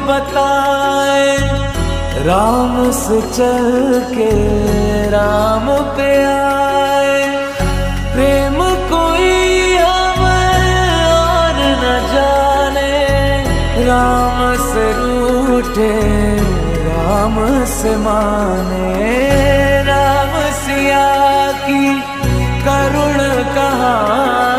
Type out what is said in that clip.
बताए, राम से चल के राम पे आए। प्रेम कोई हमें और न जाने, राम से रूठे राम से माने। राम सिया की करुण कहानी